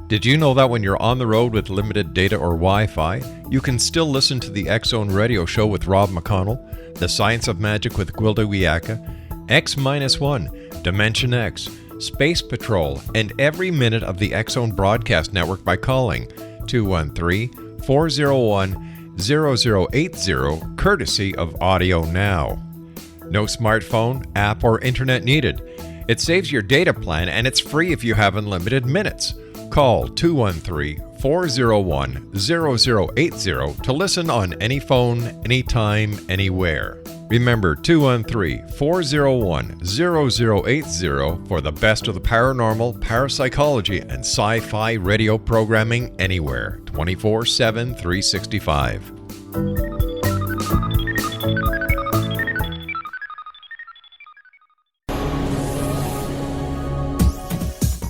Did you know that when you're on the road with limited data or Wi-Fi, you can still listen to the X-Zone Radio Show with Rob McConnell, The Science of Magic with Gwilda Wiyaka, X-1, Dimension X, Space Patrol, and every minute of the X-Zone broadcast network by calling 213-401-0080, courtesy of Audio Now. No smartphone, app, or internet needed. It saves your data plan and it's free if you have unlimited minutes. Call 213-401-0080 to listen on any phone, anytime, anywhere. Remember 213-401-0080 for the best of the paranormal, parapsychology, and sci-fi radio programming anywhere, 24/7, 365.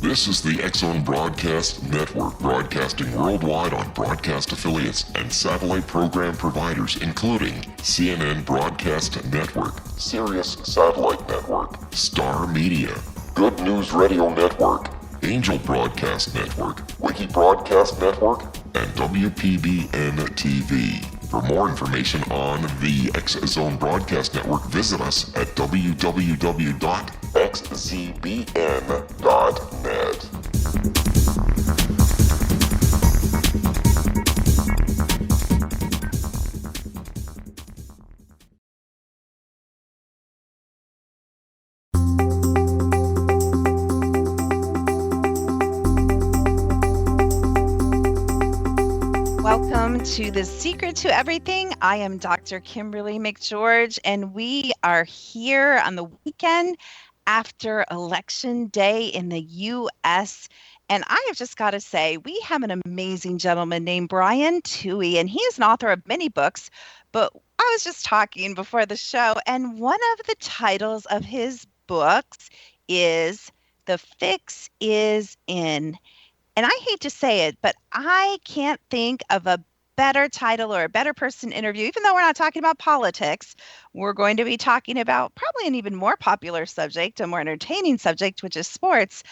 This is the X-Zone Broadcast Network, broadcasting worldwide on broadcast affiliates and satellite program providers, including CNN Broadcast Network, Sirius Satellite Network, Star Media, Good News Radio Network, Angel Broadcast Network, Wiki Broadcast Network, and WPBN TV. For more information on the X-Zone Broadcast Network, visit us at www.xzbn.net. Welcome to The Secret to Everything. I am Dr. Kimberly McGeorge, and we are here on the weekend after Election Day in the U.S. And I have just got to say, we have an amazing gentleman named Brian Touhy, and he is an author of many books. But I was just talking before the show, and one of the titles of his books is The Fix Is In. And I hate to say it, but I can't think of a better title or a better person to interview. Even though we're not talking about politics, we're going to be talking about probably an even more popular subject, a more entertaining subject, which is sports.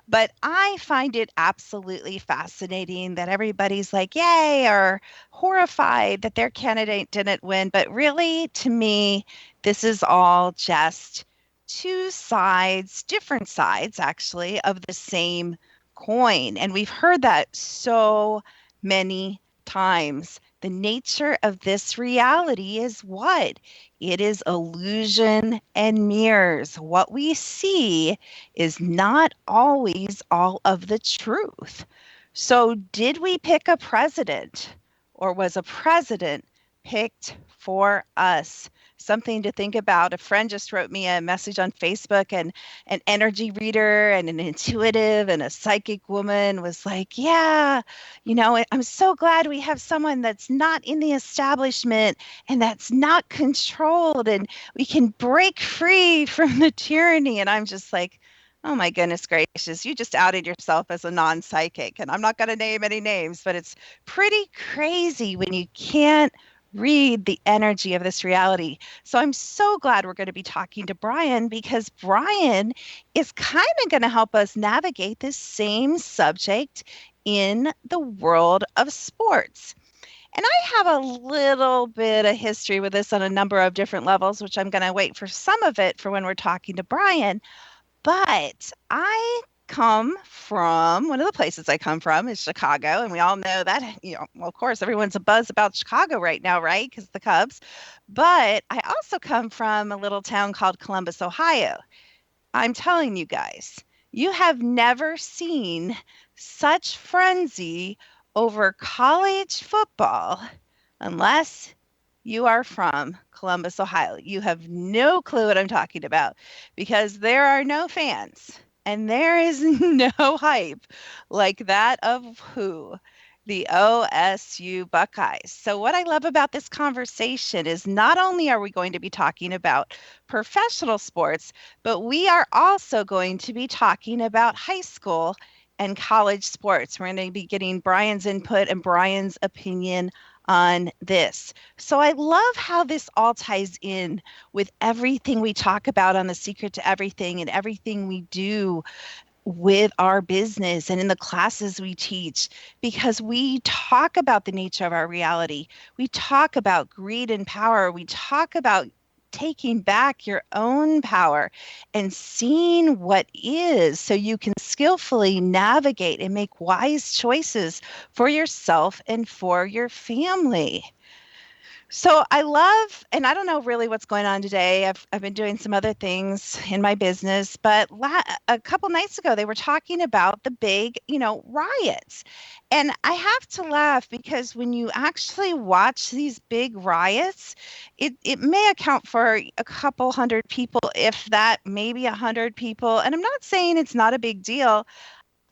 But I find it absolutely fascinating that everybody's like, yay, or horrified that their candidate didn't win. But really, to me, this is all just two sides, different sides, actually, of the same coin. And we've heard that so many times. The nature of this reality is what? It is illusion and mirrors. What we see is not always all of the truth. So did we pick a president, or was a president picked for us? Something to think about. A friend just wrote me a message on Facebook, and an energy reader and an intuitive and a psychic woman was like, yeah, I'm so glad we have someone that's not in the establishment and that's not controlled, and we can break free from the tyranny. And I'm just like, oh my goodness gracious, you just outed yourself as a non-psychic. And I'm not going to name any names, but it's pretty crazy when you can't read the energy of this reality. So I'm so glad we're going to be talking to Brian, because Brian is kind of going to help us navigate this same subject in the world of sports. And I have a little bit of history with this on a number of different levels, which I'm going to wait for some of it for when we're talking to Brian. But I come from, one of the places I come from is Chicago, and we all know that, well, of course, everyone's a buzz about Chicago right now, right? Because the Cubs. But I also come from a little town called Columbus, Ohio. I'm telling you guys, you have never seen such frenzy over college football unless you are from Columbus, Ohio. You have no clue what I'm talking about, because there are no fans. And there is no hype like that of who? The OSU Buckeyes. So what I love about this conversation is not only are we going to be talking about professional sports, but we are also going to be talking about high school and college sports. We're going to be getting Brian's input and Brian's opinion on this. So I love how this all ties in with everything we talk about on The Secret to Everything and everything we do with our business and in the classes we teach, because we talk about the nature of our reality. We talk about greed and power. We talk about taking back your own power and seeing what is, so you can skillfully navigate and make wise choices for yourself and for your family. So I love, and I don't know really what's going on today. I've been doing some other things in my business, but a couple nights ago they were talking about the big, riots. And I have to laugh, because when you actually watch these big riots, it may account for a couple hundred people, if that, maybe 100 people. And I'm not saying it's not a big deal.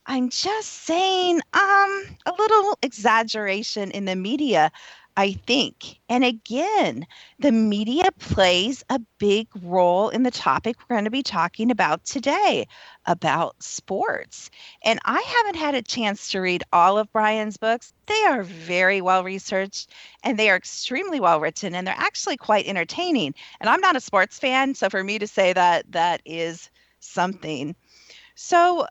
I'm just saying, a little exaggeration in the media, I think. And again, the media plays a big role in the topic we're going to be talking about today, about sports. And I haven't had a chance to read all of Brian's books. They are very well researched, and they are extremely well written, and they're actually quite entertaining. And I'm not a sports fan, so for me to say that is something. So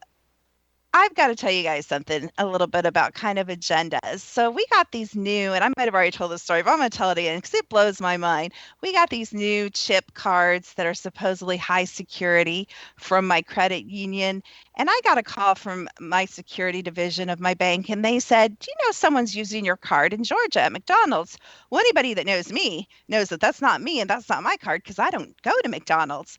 I've got to tell you guys something a little bit about kind of agendas. So we got these new, and I might have already told this story, but I'm going to tell it again because it blows my mind. We got these new chip cards that are supposedly high security from my credit union. And I got a call from my security division of my bank, and they said, do you know someone's using your card in Georgia at McDonald's? Well, anybody that knows me knows that that's not me, and that's not my card, because I don't go to McDonald's.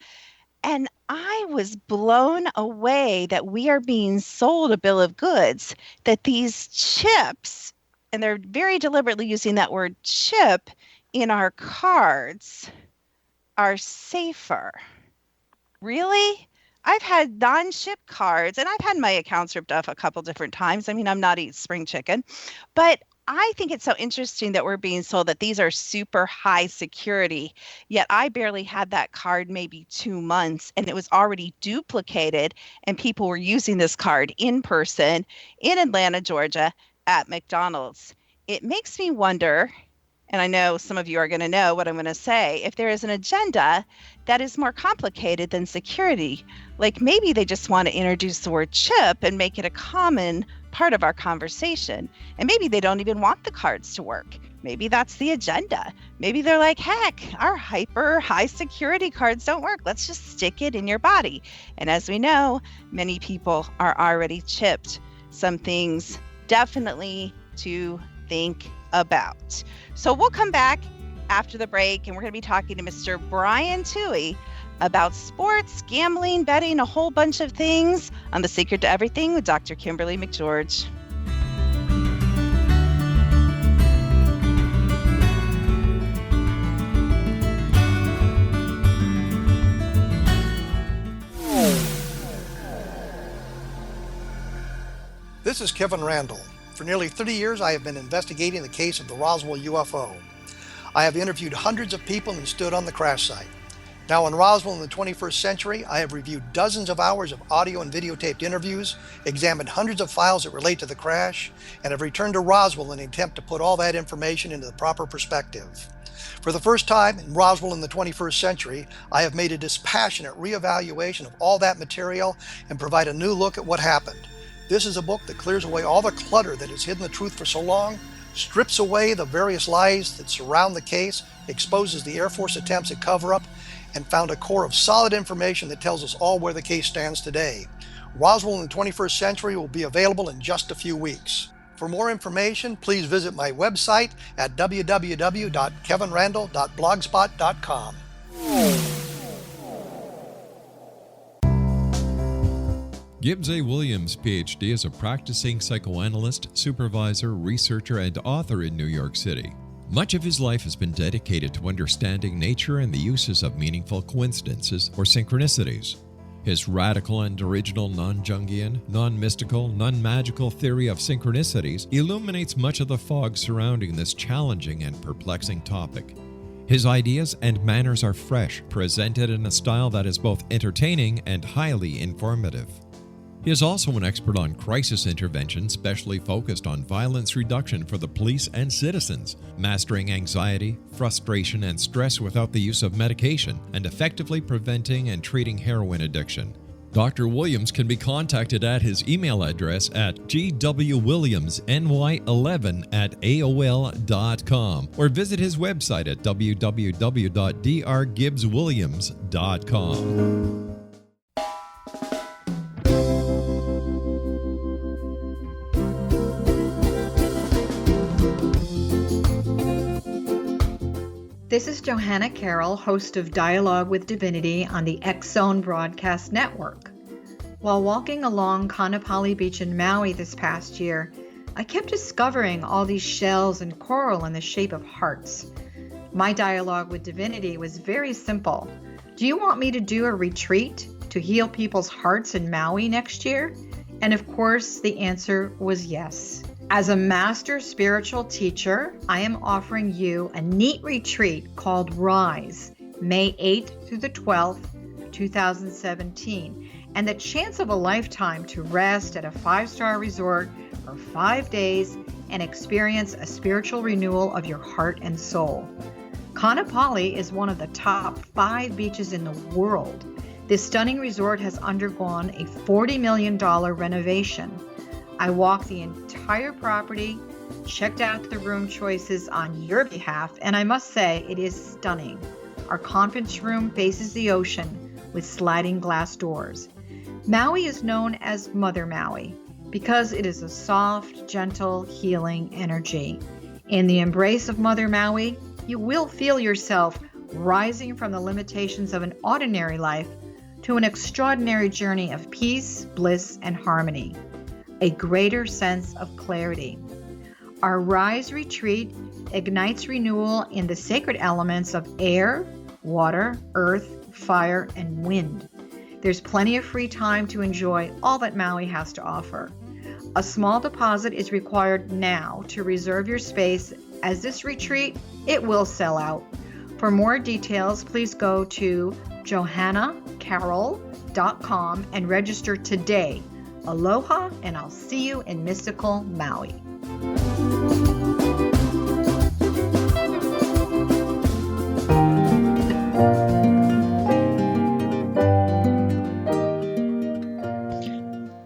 And I was blown away that we are being sold a bill of goods, that these chips, and they're very deliberately using that word chip in our cards, are safer. Really? I've had non-chip cards, and I've had my accounts ripped off a couple different times. I mean, I'm not eating spring chicken, but I think it's so interesting that we're being sold that these are super high security, yet I barely had that card maybe 2 months, and it was already duplicated, and people were using this card in person in Atlanta, Georgia at McDonald's. It makes me wonder, and I know some of you are going to know what I'm going to say, if there is an agenda that is more complicated than security. Like maybe they just want to introduce the word chip and make it a common part of our conversation. And maybe they don't even want the cards to work. Maybe that's the agenda. Maybe they're like, heck, our hyper high security cards don't work. Let's just stick it in your body. And as we know, many people are already chipped. Some things definitely to think about. So we'll come back after the break, and we're going to be talking to Mr. Brian Touhy about sports, gambling, betting, a whole bunch of things on The Secret to Everything with Dr. Kimberly McGeorge. This is Kevin Randall. For nearly 30 years, I have been investigating the case of the Roswell UFO. I have interviewed hundreds of people and stood on the crash site. Now in Roswell in the 21st century, I have reviewed dozens of hours of audio and videotaped interviews, examined hundreds of files that relate to the crash, and have returned to Roswell in an attempt to put all that information into the proper perspective. For the first time in Roswell in the 21st century, I have made a dispassionate reevaluation of all that material and provide a new look at what happened. This is a book that clears away all the clutter that has hidden the truth for so long, strips away the various lies that surround the case, exposes the Air Force attempts at cover-up, and found a core of solid information that tells us all where the case stands today. Roswell in the 21st century will be available in just a few weeks. For more information, please visit my website at www.kevinrandall.blogspot.com. Gibbs A. Williams, Ph.D., is a practicing psychoanalyst, supervisor, researcher, and author in New York City. Much of his life has been dedicated to understanding nature and the uses of meaningful coincidences or synchronicities. His radical and original non-Jungian, non-mystical, non-magical theory of synchronicities illuminates much of the fog surrounding this challenging and perplexing topic. His ideas and manners are fresh, presented in a style that is both entertaining and highly informative. He is also an expert on crisis intervention, specially focused on violence reduction for the police and citizens, mastering anxiety, frustration, and stress without the use of medication, and effectively preventing and treating heroin addiction. Dr. Williams can be contacted at his email address at gwwilliamsny11@aol.com or visit his website at www.drgibbswilliams.com. This is Johanna Carroll, host of Dialogue with Divinity on the X-Zone Broadcast Network. While walking along Kaanapali Beach in Maui this past year, I kept discovering all these shells and coral in the shape of hearts. My dialogue with Divinity was very simple. Do you want me to do a retreat to heal people's hearts in Maui next year? And of course, the answer was yes. As a master spiritual teacher, I am offering you a neat retreat called Rise, May 8th through the 12th, 2017, and the chance of a lifetime to rest at a 5-star resort for 5 days and experience a spiritual renewal of your heart and soul. Kaanapali is one of the top 5 beaches in the world. This stunning resort has undergone a $40 million renovation. I walked the entire property, checked out the room choices on your behalf, and I must say it is stunning. Our conference room faces the ocean with sliding glass doors. Maui is known as Mother Maui because it is a soft, gentle, healing energy. In the embrace of Mother Maui, you will feel yourself rising from the limitations of an ordinary life to an extraordinary journey of peace, bliss, and harmony. A greater sense of clarity. Our Rise retreat ignites renewal in the sacred elements of air, water, earth, fire, and wind. There's plenty of free time to enjoy all that Maui has to offer. A small deposit is required now to reserve your space, as this retreat, it will sell out. For more details, please go to johannacarroll.com and register today. Aloha, and I'll see you in mystical Maui.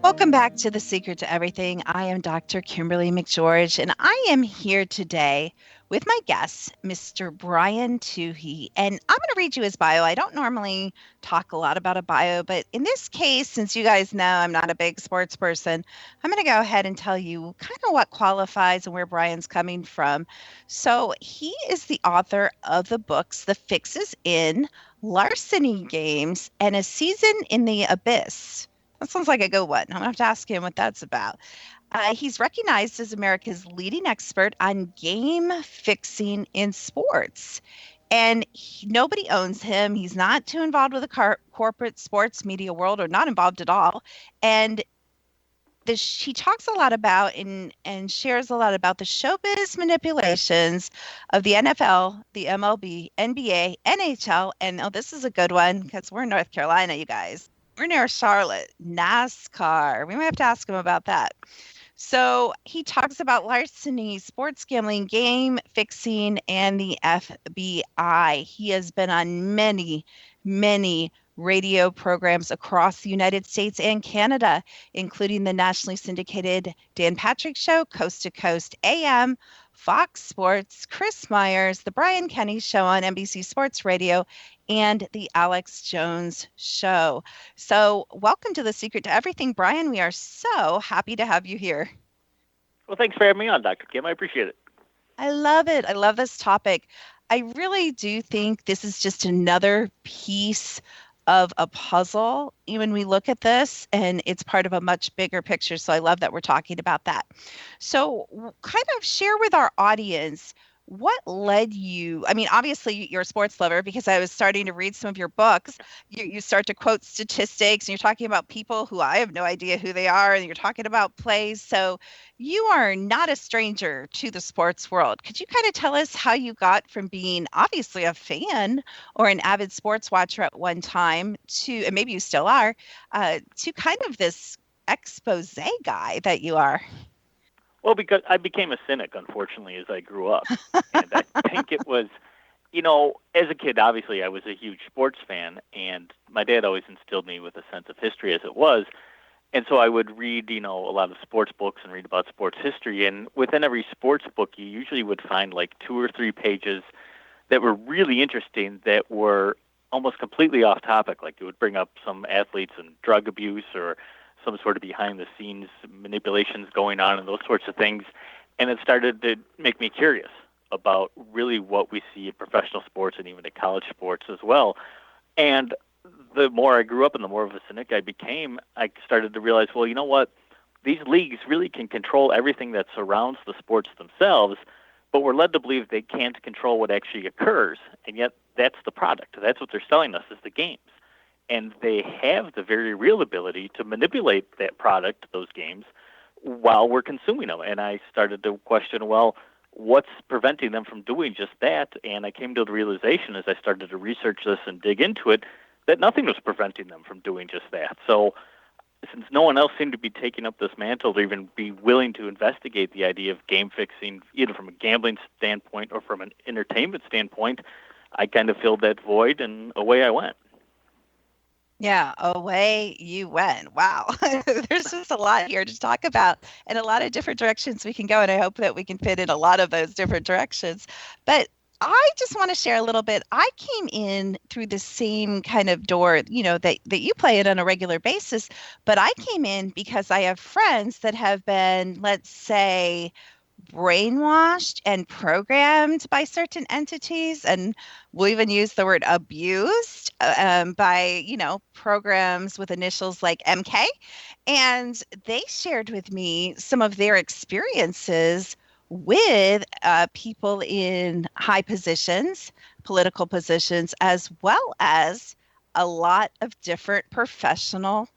Welcome back to The Secret to Everything. I am Dr. Kimberly McGeorge, and I am here today with my guest, Mr. Brian Touhy. And I'm going to read you his bio. I don't normally talk a lot about a bio, but in this case, since you guys know I'm not a big sports person, I'm going to go ahead and tell you kind of what qualifies and where Brian's coming from. So he is the author of the books The Fixes in, Larceny Games, and A Season in the Abyss. That sounds like a good one. I'm going to have to ask him what that's about. He's recognized as America's leading expert on game fixing in sports. And nobody owns him. He's not too involved with the corporate sports media world, or not involved at all. And he talks a lot about and shares a lot about the showbiz manipulations of the NFL, the MLB, NBA, NHL, and this is a good one because we're in North Carolina, you guys. We're near Charlotte, NASCAR. We might have to ask him about that. So he talks about larceny, sports gambling, game fixing, and the FBI. He has been on many, many radio programs across the United States and Canada, including the nationally syndicated Dan Patrick Show, Coast to Coast AM, Fox Sports, Chris Myers, The Brian Kenny Show on NBC Sports Radio, and The Alex Jones Show. So welcome to The Secret to Everything, Brian. We are so happy to have you here. Well, thanks for having me on, Dr. Kim. I appreciate it. I love it. I love this topic. I really do think this is just another piece of a puzzle when we look at this, and it's part of a much bigger picture. So I love that we're talking about that. So kind of share with our audience, what led you? I mean, obviously you're a sports lover, because I was starting to read some of your books. You start to quote statistics, and you're talking about people who I have no idea who they are, and you're talking about plays. So you are not a stranger to the sports world. Could you kind of tell us how you got from being obviously a fan or an avid sports watcher at one time to, and maybe you still are, to kind of this expose guy that you are? Well, because I became a cynic, unfortunately, as I grew up. And I think it was As a kid, obviously, I was a huge sports fan, and my dad always instilled me with a sense of history as it was. And so I would read, a lot of sports books and read about sports history. And within every sports book, you usually would find like 2 or 3 pages that were really interesting that were almost completely off topic. Like it would bring up some athletes and drug abuse or some sort of behind the scenes manipulations going on and those sorts of things. And it started to make me curious about really what we see in professional sports and even at college sports as well. And the more I grew up and the more of a cynic I became, I started to realize, well, you know what? These leagues really can control everything that surrounds the sports themselves, but we're led to believe they can't control what actually occurs. And yet that's the product. That's what they're selling us is the games. And they have the very real ability to manipulate that product, those games, while we're consuming them. And I started to question, well, what's preventing them from doing just that? And I came to the realization as I started to research this and dig into it that nothing was preventing them from doing just that. So since no one else seemed to be taking up this mantle to even be willing to investigate the idea of game fixing, either from a gambling standpoint or from an entertainment standpoint, I kind of filled that void and away I went. Yeah, away you went. Wow. There's just a lot here to talk about and a lot of different directions we can go. And I hope that we can fit in a lot of those different directions. But I just want to share a little bit. I came in through the same kind of door, that you play it on a regular basis. But I came in because I have friends that have been, let's say, brainwashed and programmed by certain entities, and we'll even use the word abused by programs with initials like MK. And they shared with me some of their experiences with people in high positions, political positions, as well as a lot of different professional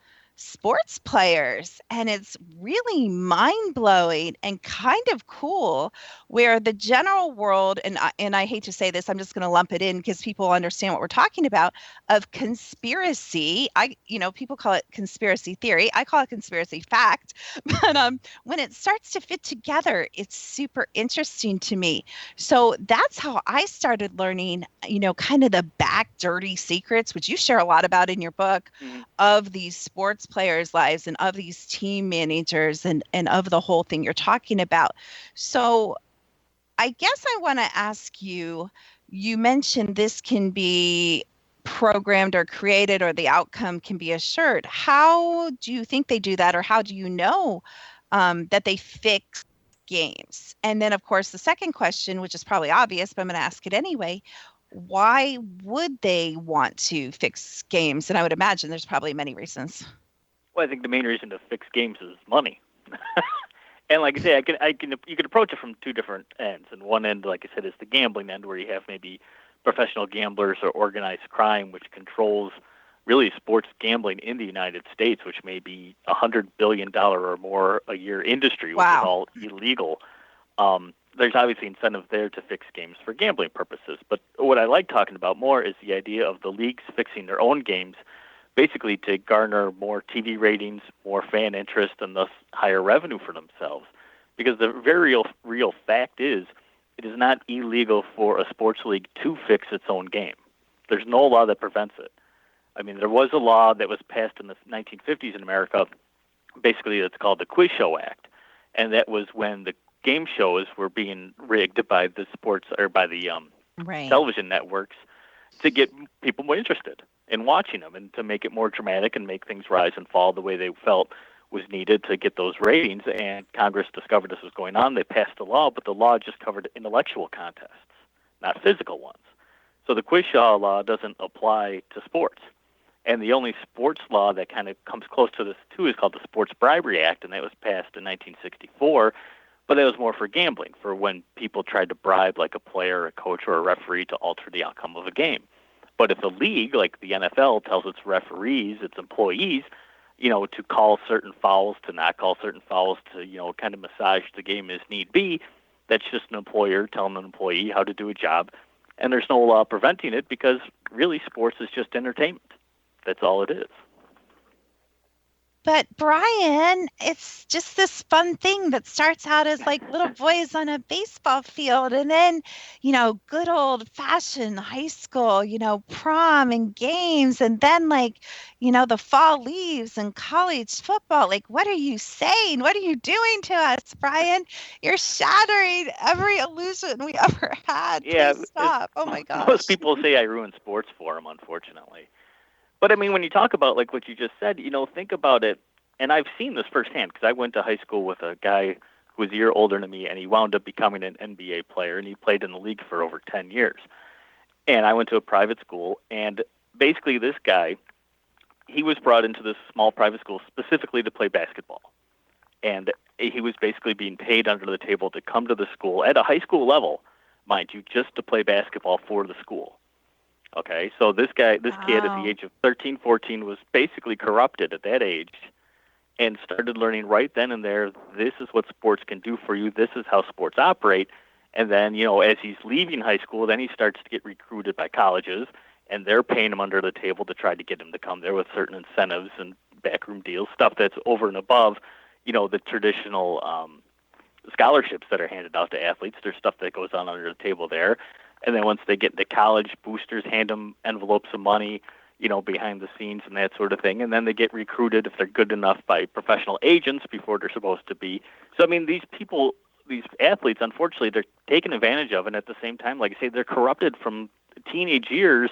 sports players. And it's really mind-blowing and kind of cool where the general world, and I hate to say this, I'm just going to lump it in because people understand what we're talking about, of conspiracy. People call it conspiracy theory. I call it conspiracy fact. But when it starts to fit together, it's super interesting to me. So that's how I started learning, kind of the back dirty secrets, which you share a lot about in your book, of these sports players' lives and of these team managers and of the whole thing you're talking about. So I guess I want to ask you, you mentioned this can be programmed or created or the outcome can be assured. How do you think they do that, or how do you know that they fix games? And then, of course, the second question, which is probably obvious, but I'm going to ask it anyway, why would they want to fix games? And I would imagine there's probably many reasons. Well, I think the main reason to fix games is money. And like I say, you could approach it from 2 different ends. And one end, like I said, is the gambling end, where you have maybe professional gamblers or organized crime, which controls really sports gambling in the United States, which may be $100 billion or more a year industry, which is all illegal. There's obviously incentive there to fix games for gambling purposes. But what I like talking about more is the idea of the leagues fixing their own games, basically to garner more TV ratings, more fan interest, and thus higher revenue for themselves. Because the very real fact is, it is not illegal for a sports league to fix its own game. There's no law that prevents it. I mean, there was a law that was passed in the 1950s in America, basically it's called the Quiz Show Act. And that was when the game shows were being rigged by the sports or by the television networks to get people more interested in watching them and to make it more dramatic and make things rise and fall the way they felt was needed to get those ratings. And Congress discovered this was going on. They passed a law, but the law just covered intellectual contests, not physical ones. So the Quiz Show law doesn't apply to sports. And the only sports law that kind of comes close to this, too, is called the Sports Bribery Act, and that was passed in 1964. But that was more for gambling, for when people tried to bribe like a player, a coach, or a referee to alter the outcome of a game. But if a league, like the NFL, tells its referees, its employees, to call certain fouls, to not call certain fouls, to, kind of massage the game as need be, that's just an employer telling an employee how to do a job. And there's no law preventing it because really sports is just entertainment. That's all it is. But Brian, it's just this fun thing that starts out as like little boys on a baseball field and then, good old fashioned high school, prom and games and then like, the fall leaves and college football. Like, what are you saying? What are you doing to us, Brian? You're shattering every illusion we ever had. Yeah, Please stop. Oh my most gosh. people say I ruin sports for them, unfortunately. But I mean, when you talk about like what you just said, think about it. And I've seen this firsthand because I went to high school with a guy who was a year older than me, and he wound up becoming an NBA player, and he played in the league for over 10 years. And I went to a private school, and basically this guy, he was brought into this small private school specifically to play basketball. And he was basically being paid under the table to come to the school at a high school level, mind you, just to play basketball for the school. Okay, so this kid at the age of 13, 14 was basically corrupted at that age and started learning right then and there, this is what sports can do for you, this is how sports operate. And then, as he's leaving high school, then he starts to get recruited by colleges, and they're paying him under the table to try to get him to come there with certain incentives and backroom deals, stuff that's over and above, the traditional scholarships that are handed out to athletes. There's stuff that goes on under the table there. And then once they get into college, boosters hand them envelopes of money, behind the scenes and that sort of thing. And then they get recruited, if they're good enough, by professional agents before they're supposed to be. So, I mean, these athletes, unfortunately, they're taken advantage of. And at the same time, like I say, they're corrupted from teenage years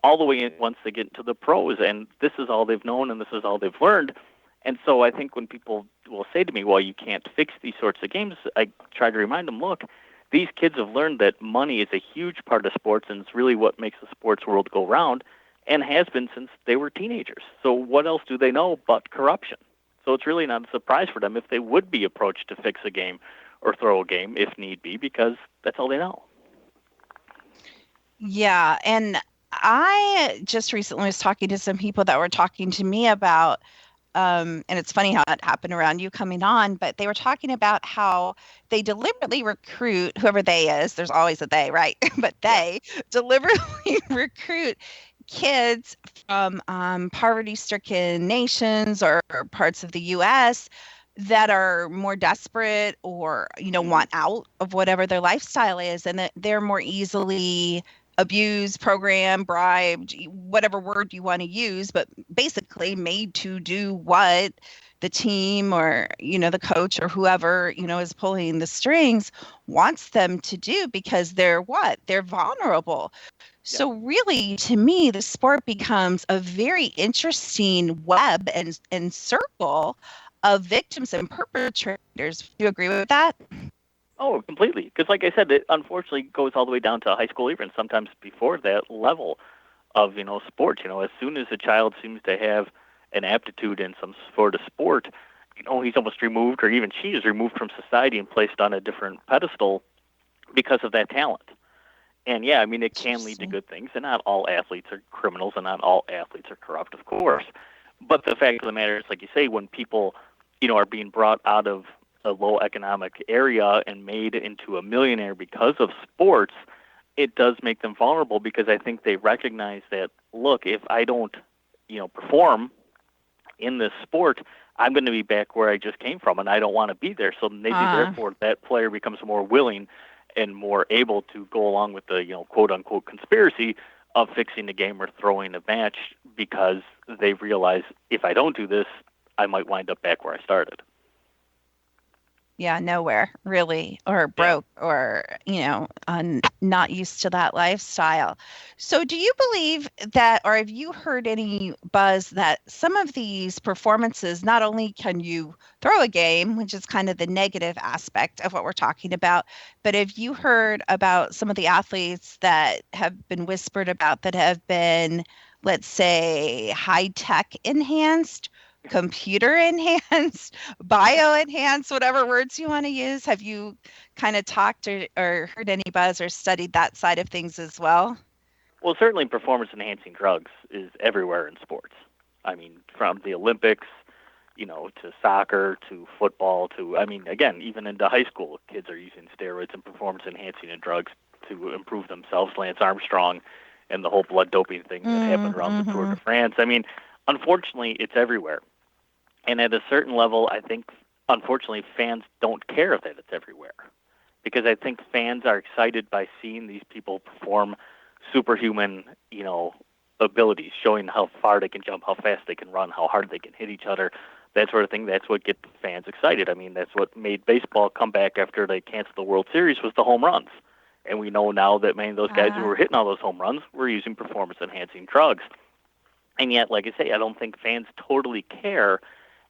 all the way in once they get into the pros. And this is all they've known and this is all they've learned. And so I think when people will say to me, well, you can't fix these sorts of games, I try to remind them, look, these kids have learned that money is a huge part of sports, and it's really what makes the sports world go round, and has been since they were teenagers. So what else do they know but corruption? So it's really not a surprise for them if they would be approached to fix a game or throw a game if need be, because that's all they know. Yeah, and I just recently was talking to some people that were talking to me about and it's funny how it happened around you coming on, but they were talking about how they deliberately recruit whoever they is. There's always a they, right? But they deliberately recruit kids from poverty-stricken nations or parts of the U.S. that are more desperate or, want out of whatever their lifestyle is, and that they're more easily abused, programmed, bribed, whatever word you want to use, but basically made to do what the team or, the coach or whoever, is pulling the strings wants them to do because they're what? They're vulnerable. So really, to me, the sport becomes a very interesting web and circle of victims and perpetrators. Do you agree with that? Oh, completely. Because like I said, it unfortunately goes all the way down to high school, even sometimes before that level of, sports. As soon as a child seems to have an aptitude in some sort of sport, he's almost removed, or even she is removed from society and placed on a different pedestal because of that talent. And yeah, I mean, it can lead to good things, and not all athletes are criminals, and not all athletes are corrupt, of course. But the fact of the matter is, like you say, when people, are being brought out of a low economic area and made into a millionaire because of sports, it does make them vulnerable, because I think they recognize that, look, if I don't, perform in this sport, I'm going to be back where I just came from, and I don't want to be there. So maybe therefore that player becomes more willing and more able to go along with the, quote unquote conspiracy of fixing the game or throwing a match, because they realize if I don't do this, I might wind up back where I started. Yeah, nowhere really, or broke, or, not used to that lifestyle. So do you believe that, or have you heard any buzz that some of these performances, not only can you throw a game, which is kind of the negative aspect of what we're talking about, but have you heard about some of the athletes that have been whispered about that have been, let's say, high-tech enhanced, computer enhanced, bio enhanced, whatever words you want to use? Have you kind of talked or heard any buzz or studied that side of things as well? Well, certainly performance-enhancing drugs is everywhere in sports. I mean, from the Olympics, to soccer, to football, to, again, even into high school, kids are using steroids and performance-enhancing drugs to improve themselves. Lance Armstrong and the whole blood doping thing that happened around the Tour de France. Unfortunately, it's everywhere. And at a certain level, I think, unfortunately, fans don't care that it's everywhere. Because I think fans are excited by seeing these people perform superhuman, abilities, showing how far they can jump, how fast they can run, how hard they can hit each other, that sort of thing. That's what gets fans excited. I mean, that's what made baseball come back after they canceled the World Series was the home runs. And we know now that many of those guys who were hitting all those home runs were using performance-enhancing drugs. And yet, like I say, I don't think fans totally care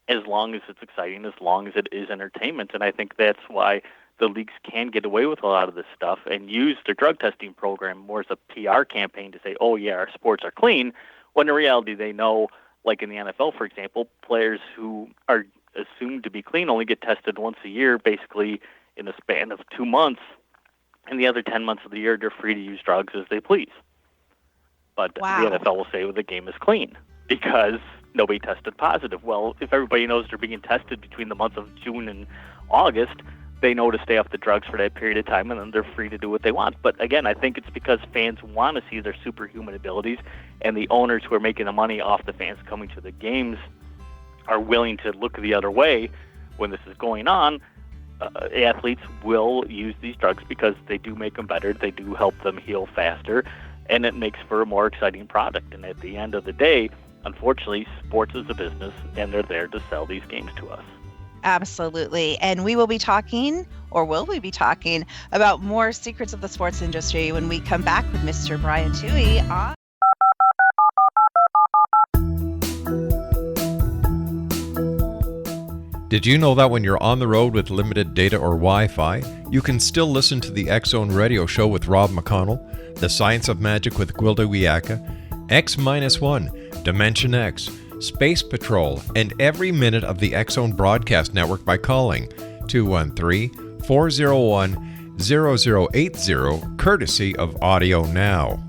as long as it's exciting, as long as it is entertainment. And I think that's why the leagues can get away with a lot of this stuff and use their drug testing program more as a PR campaign to say, oh, yeah, our sports are clean, when in reality they know, like in the NFL, for example, players who are assumed to be clean only get tested once a year, basically in a span of 2 months, and the other 10 months of the year they're free to use drugs as they please. But the NFL will say, well, the game is clean because nobody tested positive. Well, if everybody knows they're being tested between the months of June and August, they know to stay off the drugs for that period of time, and then they're free to do what they want. But again, I think it's because fans want to see their superhuman abilities, and the owners who are making the money off the fans coming to the games are willing to look the other way when this is going on. Athletes will use these drugs because they do make them better, they do help them heal faster, and it makes for a more exciting product. And at the end of the day, unfortunately, sports is a business, and they're there to sell these games to us. Absolutely. And we will be talking, or will we be talking, about more secrets of the sports industry when we come back with Mr. Brian Touhy on. Did you know that when you're on the road with limited data or Wi-Fi, you can still listen to the X-Zone Radio Show with Rob McConnell, The Science of Magic with Gwilda Wiyaka, X-1, Dimension X, Space Patrol, and every minute of the X-Zone Broadcast Network by calling 213-401-0080, courtesy of Audio Now.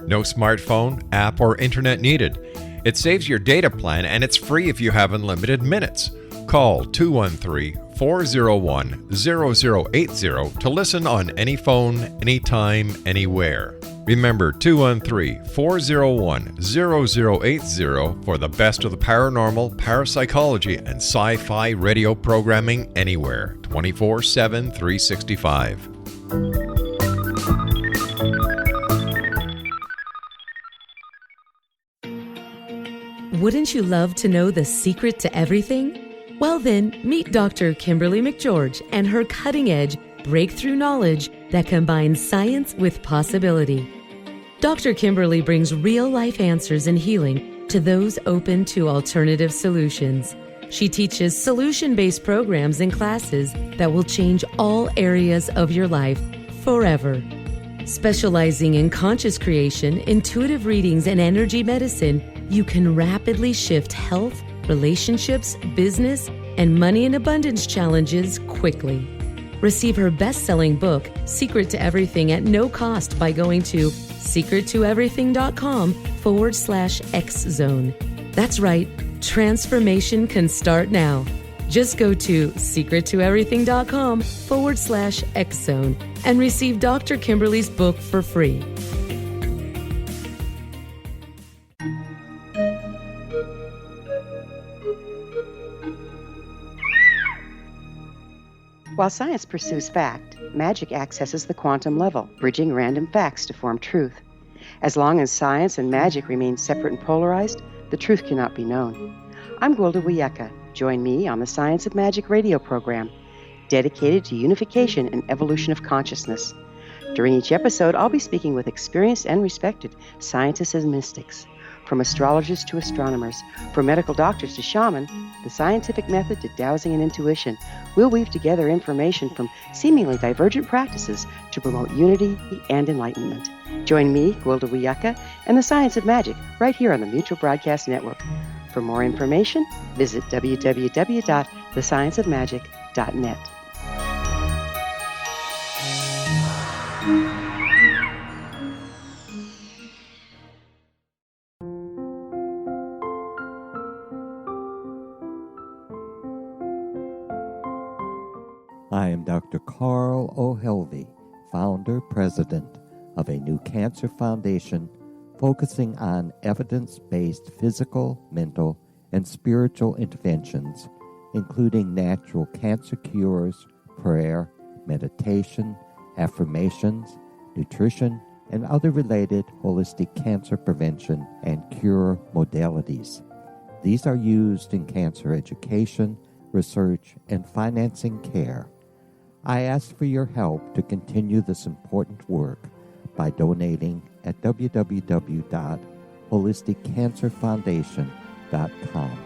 No smartphone, app, or internet needed. It saves your data plan, and it's free if you have unlimited minutes. Call 213-401-0080 to listen on any phone, anytime, anywhere. Remember 213-401-0080 for the best of the paranormal, parapsychology, and sci-fi radio programming anywhere, 24/7, 365. Wouldn't you love to know the secret to everything? Well then, meet Dr. Kimberly McGeorge and her cutting-edge breakthrough knowledge that combines science with possibility. Dr. Kimberly brings real-life answers and healing to those open to alternative solutions. She teaches solution-based programs and classes that will change all areas of your life forever. Specializing in conscious creation, intuitive readings, and energy medicine, you can rapidly shift health, relationships, business, and money and abundance challenges quickly. Receive her best-selling book, Secret to Everything, at no cost by going to secrettoeverything.com/X-Zone. That's right, transformation can start now. Just go to secrettoeverything.com/X-Zone and receive Dr. Kimberly's book for free. While science pursues fact, magic accesses the quantum level, bridging random facts to form truth. As long as science and magic remain separate and polarized, the truth cannot be known. I'm Gwilda Wiyaka. Join me on the Science of Magic radio program, dedicated to unification and evolution of consciousness. During each episode, I'll be speaking with experienced and respected scientists and mystics. From astrologers to astronomers, from medical doctors to shaman, the scientific method to dowsing and intuition, we'll weave together information from seemingly divergent practices to promote unity and enlightenment. Join me, Gwilda Wiyaka, and the Science of Magic right here on the Mutual Broadcast Network. For more information, visit www.thescienceofmagic.net. I am Dr. Carl O'Helvey, founder-president of a new cancer foundation focusing on evidence-based physical, mental, and spiritual interventions, including natural cancer cures, prayer, meditation, affirmations, nutrition, and other related holistic cancer prevention and cure modalities. These are used in cancer education, research, and financing care. I ask for your help to continue this important work by donating at www.holisticcancerfoundation.com.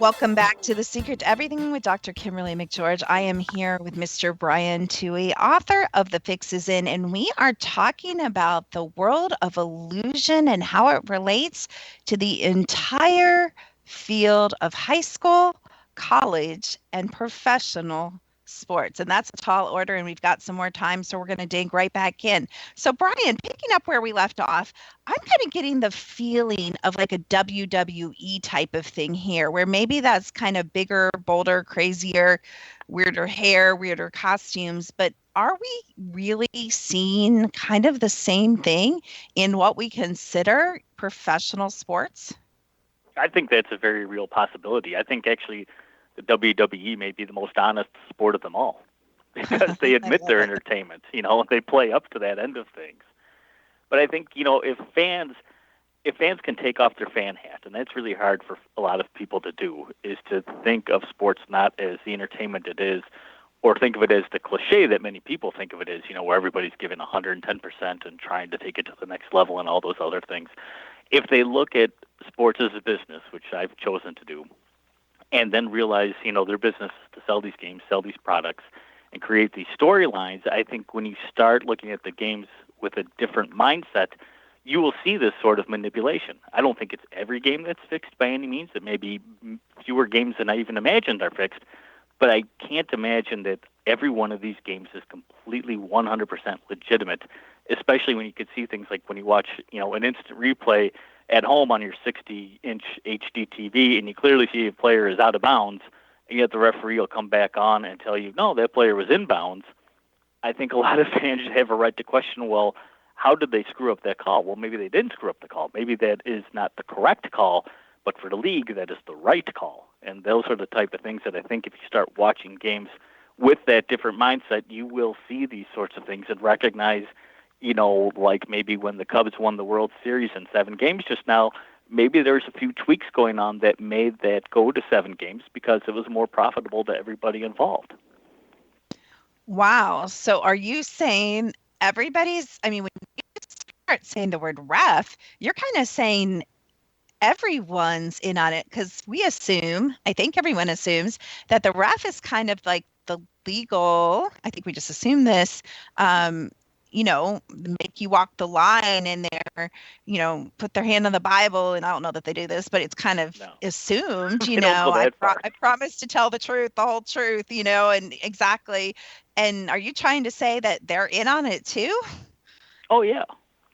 Welcome back to The Secret to Everything with Dr. Kimberly McGeorge. I am here with Mr. Brian Touhy, author of The Fix Is In, and we are talking about the world of illusion and how it relates to the entire field of high school, college, and professional sports. And that's a tall order, and we've got some more time, so we're going to dig right back in. So, Brian, picking up where we left off, I'm kind of getting the feeling of like a WWE type of thing here, where maybe that's kind of bigger, bolder, crazier, weirder hair, weirder costumes. But are we really seeing kind of the same thing in what we consider professional sports? I think that's a very real possibility. I think actually the WWE may be the most honest sport of them all because they admit their entertainment, and they play up to that end of things. But I think, if fans can take off their fan hat, and that's really hard for a lot of people to do, is to think of sports not as the entertainment it is, or think of it as the cliche that many people think of it as, where everybody's giving 110% and trying to take it to the next level and all those other things. If they look at sports as a business, which I've chosen to do, and then realize, their business is to sell these games, sell these products, and create these storylines, I think when you start looking at the games with a different mindset, you will see this sort of manipulation. I don't think it's every game that's fixed by any means. It may be fewer games than I even imagined are fixed, but I can't imagine that every one of these games is completely 100% legitimate, especially when you could see things like when you watch, an instant replay at home on your 60-inch HD TV, and you clearly see a player is out of bounds, and yet the referee will come back on and tell you, no, that player was in bounds. I think a lot of fans have a right to question, well, how did they screw up that call? Well, maybe they didn't screw up the call. Maybe that is not the correct call, but for the league, that is the right call. And those are the type of things that I think if you start watching games with that different mindset, you will see these sorts of things and recognize, like maybe when the Cubs won the World Series in 7 games just now, maybe there's a few tweaks going on that made that go to 7 games because it was more profitable to everybody involved. Wow. So are you saying when you start saying the word ref, you're kind of saying everyone's in on it, because I think everyone assumes that the ref is kind of like the legal, I think we just assume this, make you walk the line and they're, put their hand on the Bible. And I don't know that they do this, but it's kind of assumed, I promise to tell the truth, the whole truth, and exactly. And are you trying to say that they're in on it too? Oh, yeah.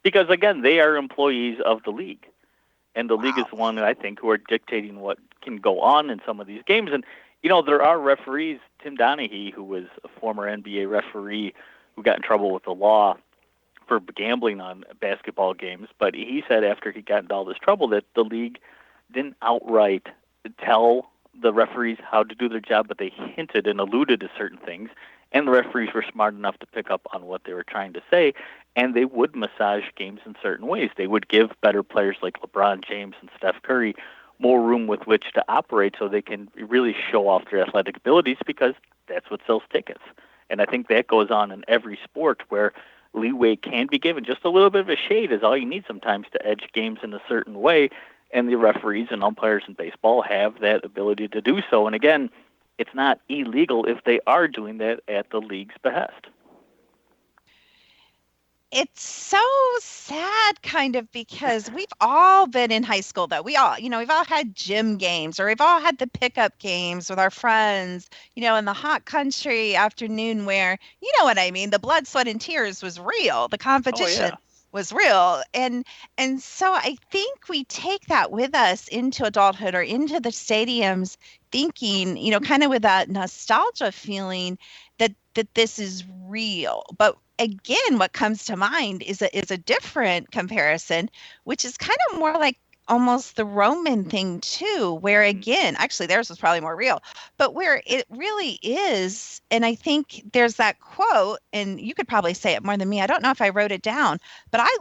Because, again, they are employees of the league. And the league is the one, I think, who are dictating what can go on in some of these games. And, there are referees. Tim Donaghy, who was a former NBA referee who got in trouble with the law for gambling on basketball games. But he said after he got into all this trouble that the league didn't outright tell the referees how to do their job, but they hinted and alluded to certain things. And the referees were smart enough to pick up on what they were trying to say, and they would massage games in certain ways. They would give better players like LeBron James and Steph Curry more room with which to operate so they can really show off their athletic abilities, because that's what sells tickets. And I think that goes on in every sport where leeway can be given. Just a little bit of a shade is all you need sometimes to edge games in a certain way, and the referees and umpires in baseball have that ability to do so. And again, it's not illegal if they are doing that at the league's behest. It's so sad kind of, because we've all been in high school though. We've all had gym games, or we've all had the pickup games with our friends, in the hot country afternoon where, you know what I mean? The blood, sweat, and tears was real, the competition. Oh, was real. And so I think we take that with us into adulthood or into the stadiums thinking, kind of with that nostalgia feeling that this is real. But again, what comes to mind is a different comparison, which is kind of more like almost the Roman thing too, where again, actually theirs was probably more real, but where it really is. And I think there's that quote, and you could probably say it more than me. I don't know if I wrote it down, but I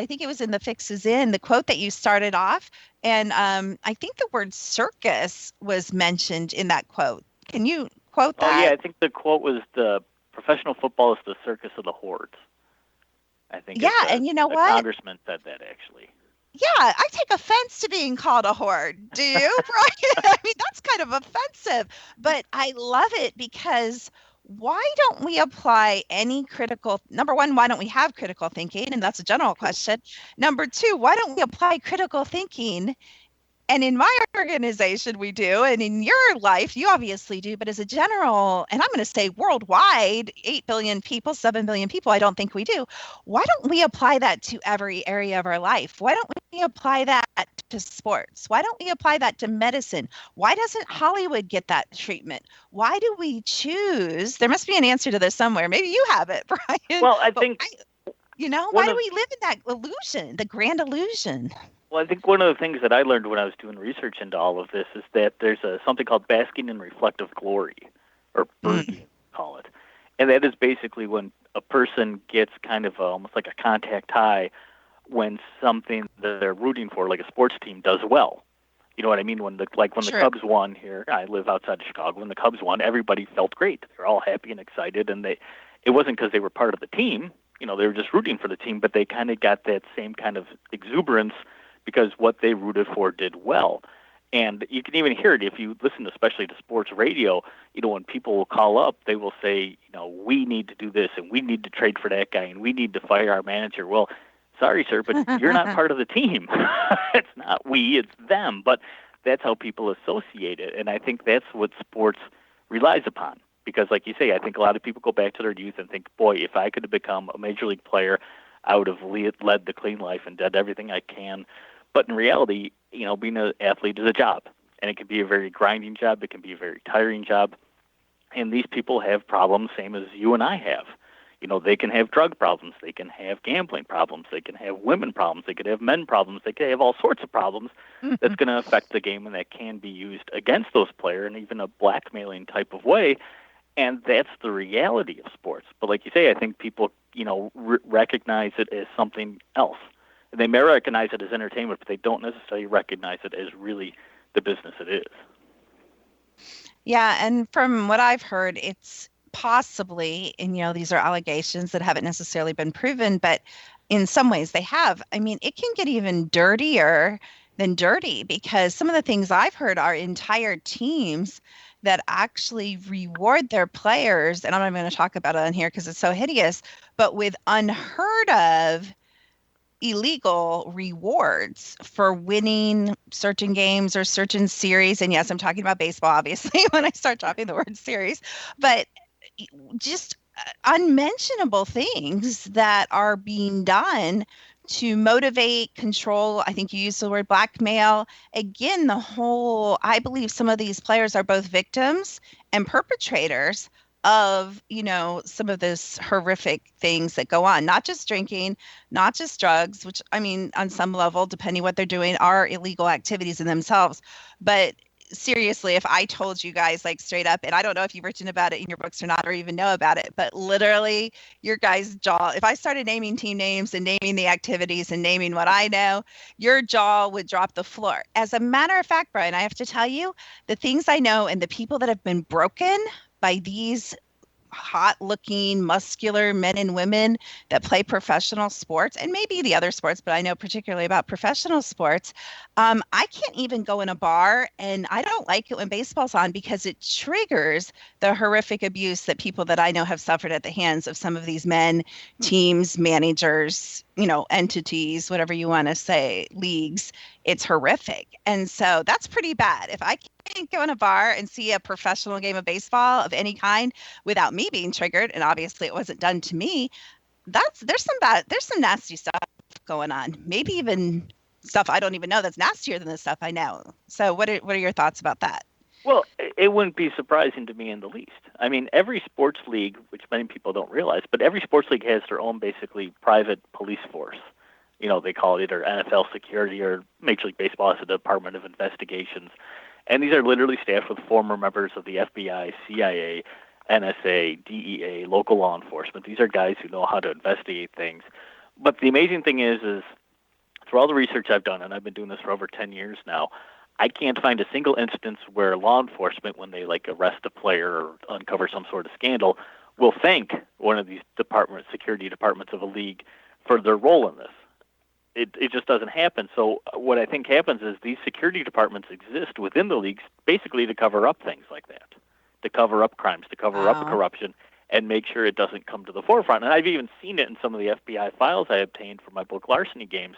think it was in the Fixes In, the quote that you started off. And I think the word circus was mentioned in that quote. Can you quote that? Oh, yeah, I think the quote was the professional football is the circus of the hordes. I think and you know what? Congressman said that, actually. Yeah, I take offense to being called a horde. Do you, Brian? I mean, that's kind of offensive, but I love it because why don't we apply any number one, why don't we have critical thinking? And that's a general question. Number two, why don't we apply critical thinking? And in my organization, we do. And in your life, you obviously do. But as a general, and I'm going to say worldwide, 8 billion people, 7 billion people, I don't think we do. Why don't we apply that to every area of our life? Why don't we apply that to sports? Why don't we apply that to medicine? Why doesn't Hollywood get that treatment? Why do we choose? There must be an answer to this somewhere. Maybe you have it, Brian. Well, I think... why do we live in that illusion, the grand illusion? Well, I think one of the things that I learned when I was doing research into all of this is that there's something called basking in reflective glory, or birdie, call it. And that is basically when a person gets kind of almost like a contact high when something that they're rooting for, like a sports team, does well. You know what I mean? When the Cubs won here, I live outside of Chicago. When the Cubs won, everybody felt great. They're all happy and excited, and it wasn't because they were part of the team. They were just rooting for the team, but they kind of got that same kind of exuberance because what they rooted for did well. And you can even hear it if you listen, especially to sports radio. When people will call up, they will say, we need to do this, and we need to trade for that guy, and we need to fire our manager. Well, sorry, sir, but you're not part of the team. It's not we, it's them. But that's how people associate it. And I think that's what sports relies upon. Because like you say, I think a lot of people go back to their youth and think, boy, if I could have become a major league player, I would have led the clean life and did everything I can. But in reality, being an athlete is a job, and it can be a very grinding job. It can be a very tiring job. And these people have problems, same as you and I have. They can have drug problems. They can have gambling problems. They can have women problems. They could have men problems. They could have all sorts of problems that's going to affect the game, and that can be used against those players in even a blackmailing type of way. And that's the reality of sports. But like you say, I think people, recognize it as something else. They may recognize it as entertainment, but they don't necessarily recognize it as really the business it is. Yeah, and from what I've heard, it's possibly, and these are allegations that haven't necessarily been proven, but in some ways they have. I mean, it can get even dirtier than dirty, because some of the things I've heard are entire teams that actually reward their players, and I'm not even going to talk about it on here because it's so hideous, but with unheard of illegal rewards for winning certain games or certain series. And yes, I'm talking about baseball, obviously, when I start dropping the word series, but just unmentionable things that are being done to motivate, control. I think you used the word blackmail. Again, I believe some of these players are both victims and perpetrators of, some of this horrific things that go on, not just drinking, not just drugs, which, I mean, on some level, depending what they're doing, are illegal activities in themselves. But seriously, if I told you guys like straight up, and I don't know if you've written about it in your books or not, or even know about it, but literally your guys' jaw, if I started naming team names and naming the activities and naming what I know, your jaw would drop the floor. As a matter of fact, Brian, I have to tell you, the things I know and the people that have been broken by these hot-looking, muscular men and women that play professional sports, and maybe the other sports, but I know particularly about professional sports. I can't even go in a bar, and I don't like it when baseball's on because it triggers the horrific abuse that people that I know have suffered at the hands of some of these men, teams, managers, entities, whatever you want to say, leagues. It's horrific. And so that's pretty bad. If I can't go in a bar and see a professional game of baseball of any kind without me being triggered, and obviously it wasn't done to me, there's some nasty stuff going on. Maybe even stuff I don't even know that's nastier than the stuff I know. So what are your thoughts about that? Well, it wouldn't be surprising to me in the least. I mean, every sports league, which many people don't realize, but every sports league has their own basically private police force. You know, they call it either NFL security or Major League Baseball has a Department of Investigations. And these are literally staffed with former members of the FBI, CIA, NSA, DEA, local law enforcement. These are guys who know how to investigate things. But the amazing thing is through all the research I've done, and I've been doing this for over 10 years now, I can't find a single instance where law enforcement, when they arrest a player or uncover some sort of scandal, will thank one of these security departments of a league for their role in this. It just doesn't happen. So what I think happens is these security departments exist within the leagues basically to cover up things like that, to cover up crimes, to cover up corruption, and make sure it doesn't come to the forefront. And I've even seen it in some of the FBI files I obtained for my book Larceny Games,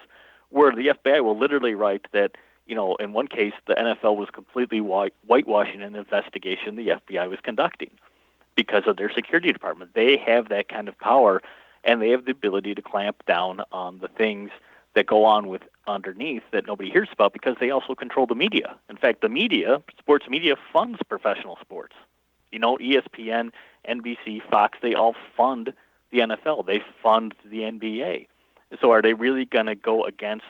where the FBI will literally write that, in one case, the NFL was completely whitewashing an investigation the FBI was conducting because of their security department. They have that kind of power, and they have the ability to clamp down on the things that go on with underneath that nobody hears about because they also control the media. In fact, the media, sports media, funds professional sports. ESPN, NBC, Fox, they all fund the NFL. They fund the NBA. So are they really going to go against,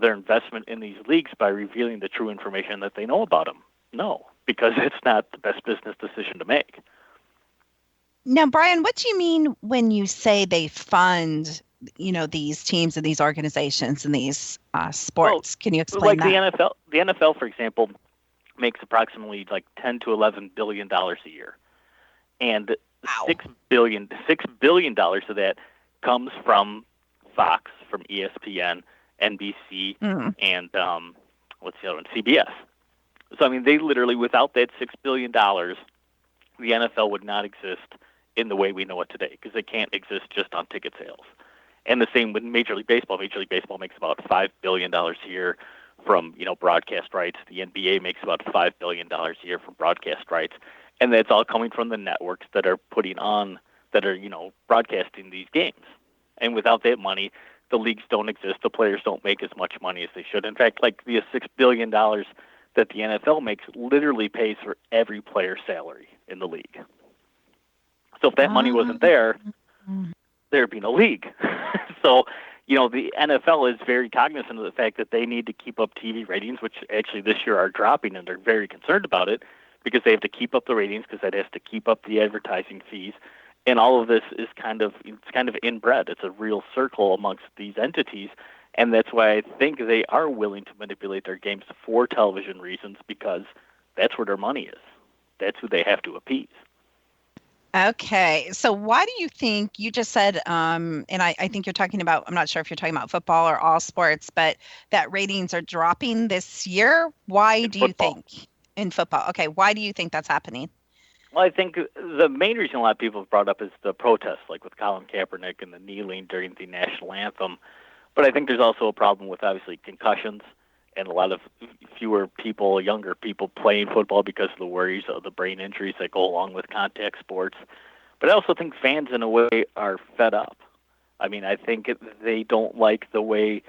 their investment in these leagues by revealing the true information that they know about them? No, because it's not the best business decision to make. Now, Brian, what do you mean when you say they fund, these teams and these organizations and these sports? Can you explain that? The NFL, for example, makes approximately $10 to $11 billion a year, and $6 billion of that comes from Fox, from ESPN, NBC, and what's the other one? CBS. So I mean, they literally, without that $6 billion, the NFL would not exist in the way we know it today, because it can't exist just on ticket sales. And the same with Major League Baseball. Major League Baseball makes about $5 billion a year from broadcast rights. The NBA makes about $5 billion a year from broadcast rights, and that's all coming from the networks that are broadcasting these games. And without that money, the leagues don't exist. The players don't make as much money as they should. In fact, the $6 billion that the NFL makes literally pays for every player's salary in the league. So if that money wasn't there, there'd be no league. So, the NFL is very cognizant of the fact that they need to keep up TV ratings, which actually this year are dropping, and they're very concerned about it because they have to keep up the ratings because that has to keep up the advertising fees. And all of this is kind of inbred. It's a real circle amongst these entities, and that's why I think they are willing to manipulate their games for television reasons, because that's where their money is. That's who they have to appease. Okay, so why do you think, you just said, and I think you're talking about, I'm not sure if you're talking about football or all sports, but that ratings are dropping this year. Why do you think in football? Okay, why do you think that's happening? Well, I think the main reason a lot of people have brought up is the protests, like with Colin Kaepernick and the kneeling during the national anthem. But I think there's also a problem with, obviously, concussions and a lot of fewer people, younger people, playing football because of the worries of the brain injuries that go along with contact sports. But I also think fans, in a way, are fed up. I mean, I think they don't like the way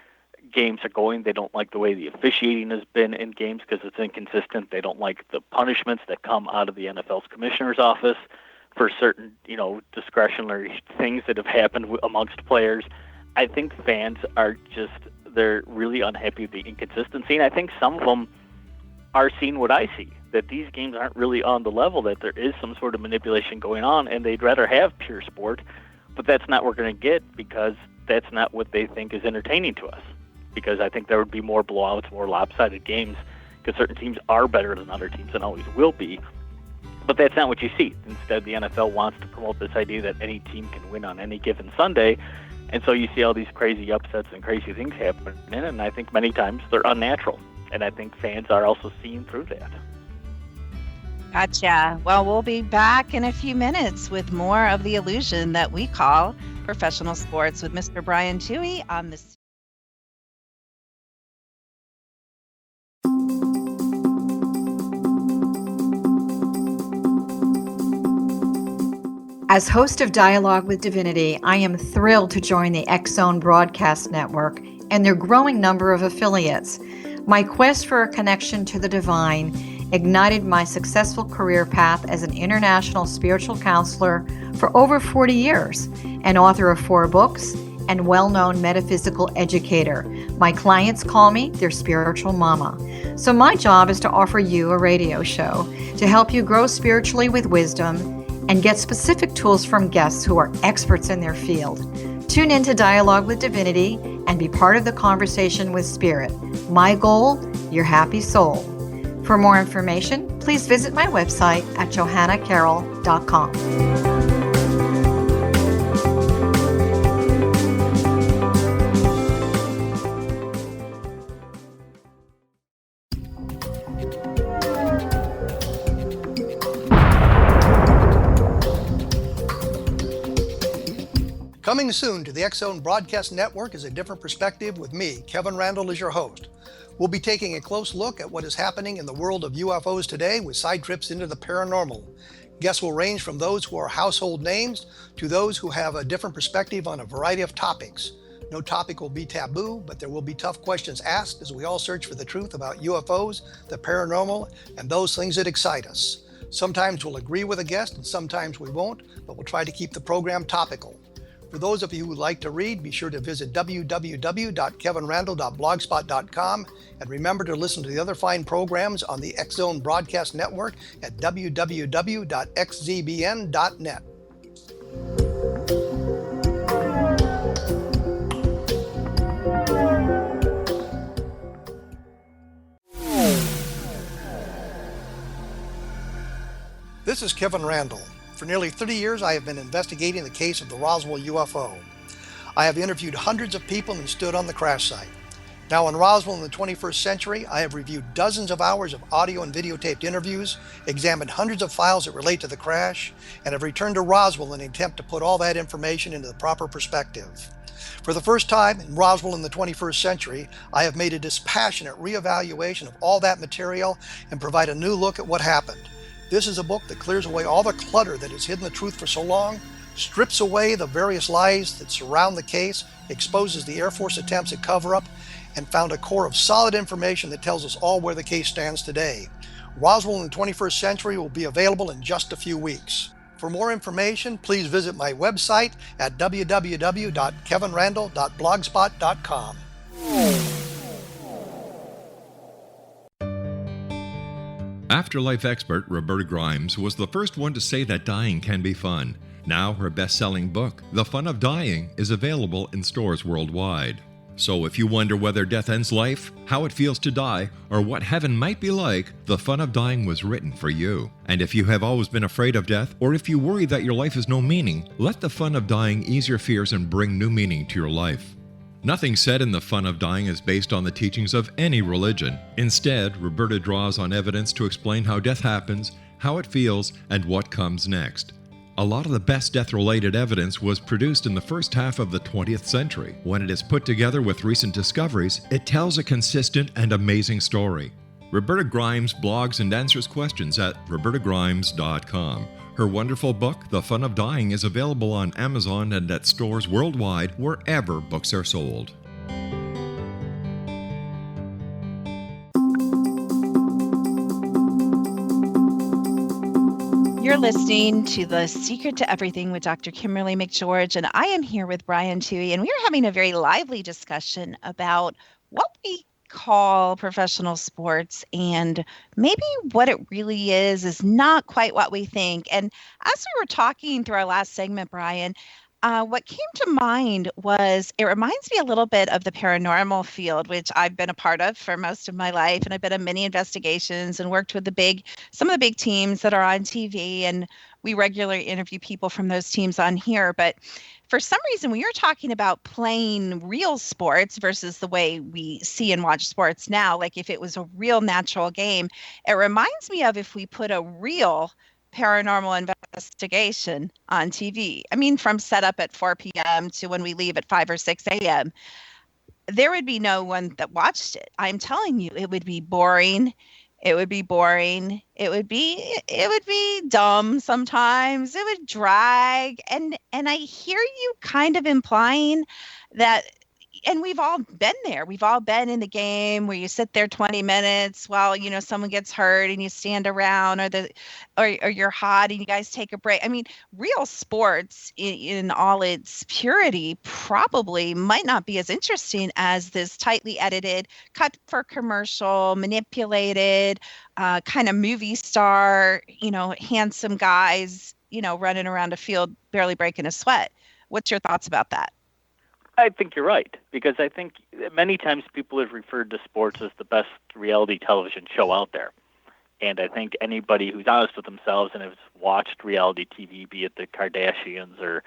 games are going. They don't like the way the officiating has been in games because it's inconsistent. They don't like the punishments that come out of the NFL's commissioner's office for certain, discretionary things that have happened amongst players. I think fans are they're really unhappy with the inconsistency, and I think some of them are seeing what I see, that these games aren't really on the level, that there is some sort of manipulation going on, and they'd rather have pure sport, but that's not what we're going to get because that's not what they think is entertaining to us. Because I think there would be more blowouts, more lopsided games, because certain teams are better than other teams and always will be. But that's not what you see. Instead, the NFL wants to promote this idea that any team can win on any given Sunday. And so you see all these crazy upsets and crazy things happening, and I think many times they're unnatural. And I think fans are also seeing through that. Gotcha. Well, we'll be back in a few minutes with more of the illusion that we call professional sports with Mr. Brian Touhy on the As host of Dialogue with Divinity, I am thrilled to join the X-Zone Broadcast Network and their growing number of affiliates. My quest for a connection to the divine ignited my successful career path as an international spiritual counselor for over 40 years, an author of 4 books, and well-known metaphysical educator. My clients call me their spiritual mama. So my job is to offer you a radio show to help you grow spiritually with wisdom and get specific tools from guests who are experts in their field. Tune in to Dialogue with Divinity and be part of the conversation with Spirit. My goal, your happy soul. For more information, please visit my website at johannacarroll.com. Coming soon to the X-Zone Broadcast Network is A Different Perspective with me, Kevin Randall, as your host. We'll be taking a close look at what is happening in the world of UFOs today with side trips into the paranormal. Guests will range from those who are household names to those who have a different perspective on a variety of topics. No topic will be taboo, but there will be tough questions asked as we all search for the truth about UFOs, the paranormal, and those things that excite us. Sometimes we'll agree with a guest and sometimes we won't, but we'll try to keep the program topical. For those of you who would like to read, be sure to visit www.kevinrandall.blogspot.com and remember to listen to the other fine programs on the X-Zone Broadcast Network at www.xzbn.net. This is Kevin Randall. For nearly 30 years, I have been investigating the case of the Roswell UFO. I have interviewed hundreds of people and stood on the crash site. Now in Roswell in the 21st century, I have reviewed dozens of hours of audio and videotaped interviews, examined hundreds of files that relate to the crash, and have returned to Roswell in an attempt to put all that information into the proper perspective. For the first time in Roswell in the 21st century, I have made a dispassionate reevaluation of all that material and provide a new look at what happened. This is a book that clears away all the clutter that has hidden the truth for so long, strips away the various lies that surround the case, exposes the Air Force attempts at cover-up, and found a core of solid information that tells us all where the case stands today. Roswell in the 21st century will be available in just a few weeks. For more information, please visit my website at www.kevinrandall.blogspot.com. Afterlife expert Roberta Grimes was the first one to say that dying can be fun. Now her best-selling book, The Fun of Dying, is available in stores worldwide. So if you wonder whether death ends life, how it feels to die, or what heaven might be like, The Fun of Dying was written for you. And if you have always been afraid of death, or if you worry that your life has no meaning, let The Fun of Dying ease your fears and bring new meaning to your life. Nothing said in The Fun of Dying is based on the teachings of any religion. Instead, Roberta draws on evidence to explain how death happens, how it feels, and what comes next. A lot of the best death-related evidence was produced in the first half of the 20th century. When it is put together with recent discoveries, it tells a consistent and amazing story. Roberta Grimes blogs and answers questions at robertagrimes.com. Her wonderful book, The Fun of Dying, is available on Amazon and at stores worldwide wherever books are sold. You're listening to The Secret to Everything with Dr. Kimberly McGeorge, and I am here with Brian Touhy, and we are having a very lively discussion about what we call professional sports, and maybe what it really is not quite what we think. And as we were talking through our last segment, Brian, what came to mind was it reminds me a little bit of the paranormal field, which I've been a part of for most of my life. And I've been on many investigations and worked with some of the big teams that are on TV. And we regularly interview people from those teams on here. But for some reason, when you're talking about playing real sports versus the way we see and watch sports now, like if it was a real natural game, it reminds me of if we put a real paranormal investigation on TV. I mean, from setup at 4 p.m. to when we leave at 5 or 6 a.m., there would be no one that watched it. I'm telling you, it would be boring. It would be boring. It would be dumb sometimes. It would drag. And I hear you kind of implying that, and we've all been there. We've all been in the game where you sit there 20 minutes while, someone gets hurt and you stand around, or you're hot and you guys take a break. I mean, real sports in all its purity probably might not be as interesting as this tightly edited, cut for commercial, manipulated, kind of movie star, handsome guys, running around a field barely breaking a sweat. What's your thoughts about that? I think you're right, because I think many times people have referred to sports as the best reality television show out there. And I think anybody who's honest with themselves and has watched reality TV, be it the Kardashians or,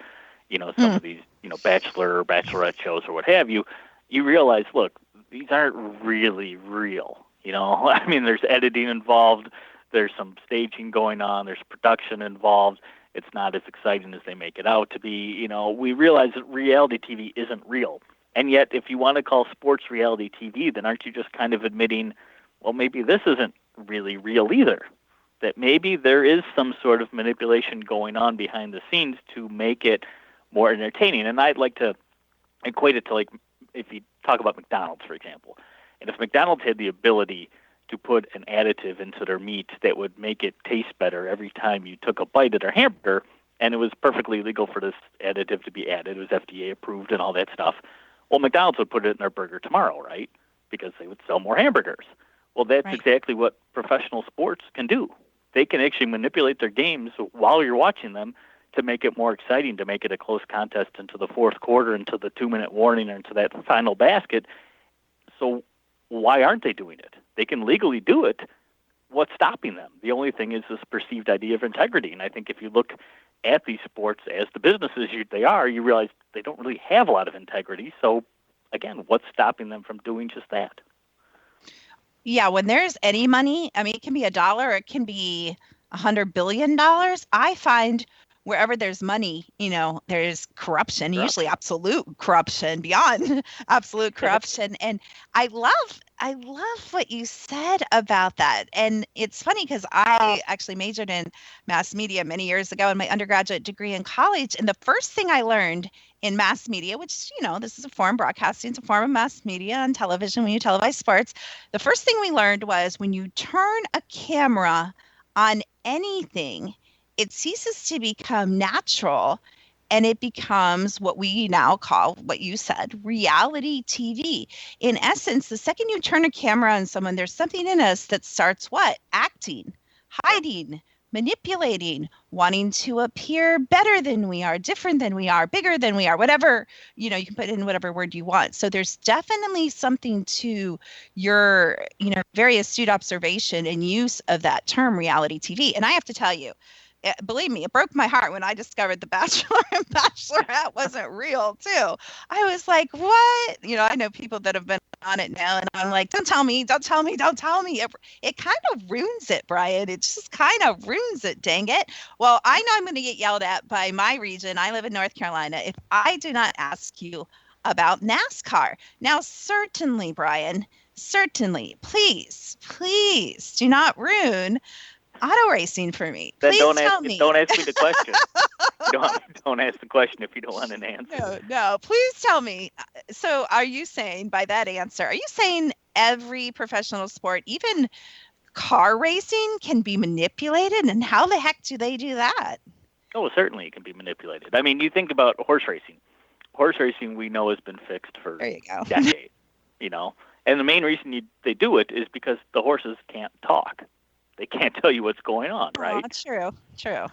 some of these, Bachelor or Bachelorette shows or what have you, you realize, look, these aren't really real. I mean, there's editing involved, there's some staging going on, there's production involved. It's not as exciting as they make it out to be. We realize that reality TV isn't real. And yet, if you want to call sports reality TV, then aren't you just kind of admitting, well, maybe this isn't really real either? That maybe there is some sort of manipulation going on behind the scenes to make it more entertaining. And I'd like to equate it to, like, if you talk about McDonald's, for example. And if McDonald's had the ability to put an additive into their meat that would make it taste better every time you took a bite of their hamburger, and it was perfectly legal for this additive to be added, it was FDA approved and all that stuff, well, McDonald's would put it in their burger tomorrow, right? Because they would sell more hamburgers. Well, that's right. Exactly what professional sports can do. They can actually manipulate their games while you're watching them to make it more exciting, to make it a close contest into the fourth quarter, into the 2-minute warning, or into that final basket. So why aren't they doing it? They can legally do it. What's stopping them? The only thing is this perceived idea of integrity. And I think if you look at these sports as the businesses they are, you realize they don't really have a lot of integrity. So, again, what's stopping them from doing just that? Yeah, when there's any money, I mean, it can be $1, or it can be $100 billion. I find wherever there's money, there's corruption, usually absolute corruption, beyond absolute corruption. And I love what you said about that. And it's funny because I actually majored in mass media many years ago in my undergraduate degree in college. And the first thing I learned in mass media, which, this is a form, broadcasting is a form of mass media on television when you televise sports. The first thing we learned was when you turn a camera on anything, it ceases to become natural, and it becomes what we now call, what you said, reality TV. In essence, the second you turn a camera on someone, there's something in us that starts what? Acting, hiding, manipulating, wanting to appear better than we are, different than we are, bigger than we are, whatever, you can put in whatever word you want. So there's definitely something to your, very astute observation and use of that term reality TV. And I have to tell you, believe me, it broke my heart when I discovered The Bachelor and Bachelorette wasn't real too. I was like, what? I know people that have been on it now, and I'm like, don't tell me. It kind of ruins it, Brian. It just kind of ruins it, dang it. Well, I know I'm going to get yelled at by my region. I live in North Carolina if I do not ask you about NASCAR. Now, certainly, Brian, please do not ruin auto racing for me. Please tell me. Don't ask me the question. Don't ask the question if you don't want an answer. No. Please tell me. So are you saying, by that answer, are you saying every professional sport, even car racing, can be manipulated? And how the heck do they do that? Oh, certainly it can be manipulated. I mean, you think about horse racing. Horse racing, we know, has been fixed for decades. And the main reason they do it is because the horses can't talk. They can't tell you what's going on, right? That's true.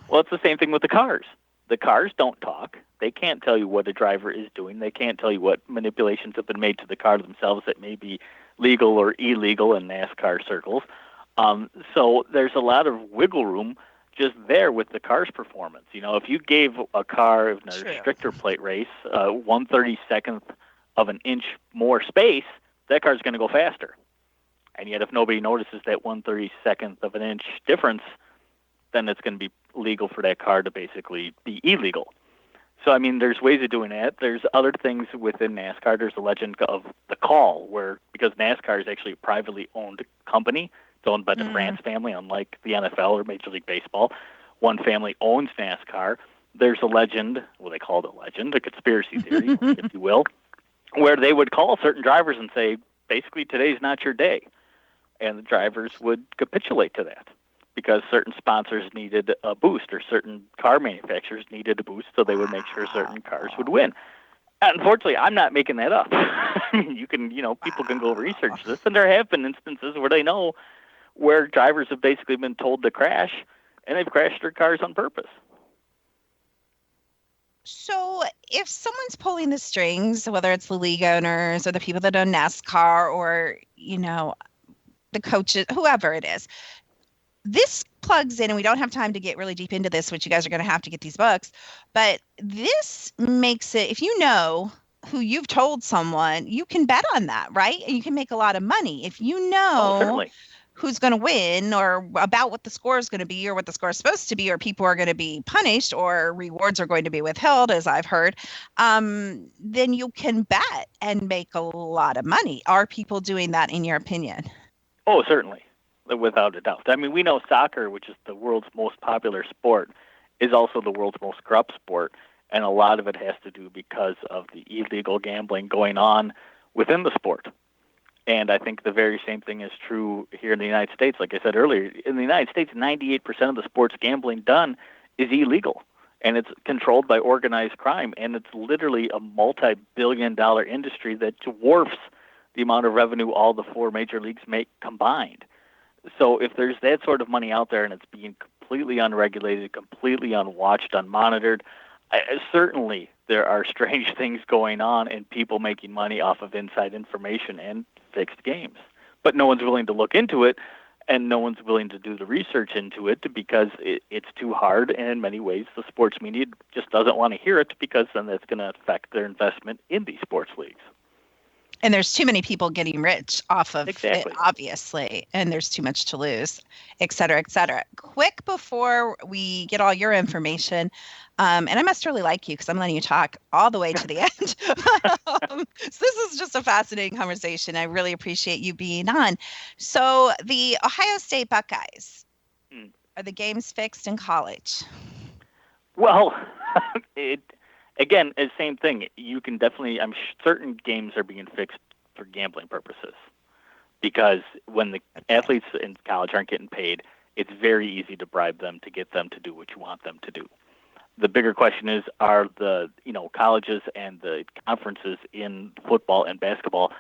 Well, it's the same thing with the cars. The cars don't talk. They can't tell you what a driver is doing. They can't tell you what manipulations have been made to the car themselves that may be legal or illegal in NASCAR circles. So there's a lot of wiggle room just there with the car's performance. If you gave a car in a restrictor plate race 1/32nd of an inch more space, that car's going to go faster. And yet if nobody notices that 1/32nd of an inch difference, then it's going to be legal for that car to basically be illegal. So, I mean, there's ways of doing that. There's other things within NASCAR. There's the legend of the call, where because NASCAR is actually a privately owned company, It's owned by the France family, unlike the NFL or Major League Baseball. One family owns NASCAR. There's a legend, well, they call it a legend, a conspiracy theory, if you will, where they would call certain drivers and say, basically, today's not your day. And the drivers would capitulate to that because certain sponsors needed a boost or certain car manufacturers needed a boost, so they would make sure certain cars would win. Unfortunately, I'm not making that up. You can, people can go research this, and there have been instances where they know where drivers have basically been told to crash, and they've crashed their cars on purpose. So if someone's pulling the strings, whether it's the league owners or the people that own NASCAR or, the coaches, whoever it is, this plugs in, and we don't have time to get really deep into this, which you guys are going to have to get these books, but this makes it, if you know who you've told someone, you can bet on that, right? And you can make a lot of money. If you know who's going to win or about what the score is going to be or what the score is supposed to be, or people are going to be punished or rewards are going to be withheld, as I've heard, then you can bet and make a lot of money. Are people doing that in your opinion? Oh, certainly, without a doubt. I mean, we know soccer, which is the world's most popular sport, is also the world's most corrupt sport, and a lot of it has to do because of the illegal gambling going on within the sport. And I think the very same thing is true here in the United States. Like I said earlier, in the United States, 98% of the sports gambling done is illegal, and it's controlled by organized crime, and it's literally a multi-billion-dollar industry that dwarfs the amount of revenue all the four major leagues make combined. So if there's that sort of money out there and it's being completely unregulated, completely unwatched, unmonitored, certainly there are strange things going on and people making money off of inside information and fixed games. But no one's willing to look into it, and no one's willing to do the research into it because it's too hard, and in many ways the sports media just doesn't want to hear it because then that's going to affect their investment in these sports leagues. And there's too many people getting rich off of it, obviously, and there's too much to lose, et cetera, et cetera. Quick before we get all your information, and I must really like you because I'm letting you talk all the way to the end. So this is just a fascinating conversation. I really appreciate you being on. So the Ohio State Buckeyes, are the games fixed in college? Well, again, the same thing. You can definitely, certain games are being fixed for gambling purposes because when the athletes in college aren't getting paid, it's very easy to bribe them to get them to do what you want them to do. The bigger question is, are the colleges and the conferences in football and basketball,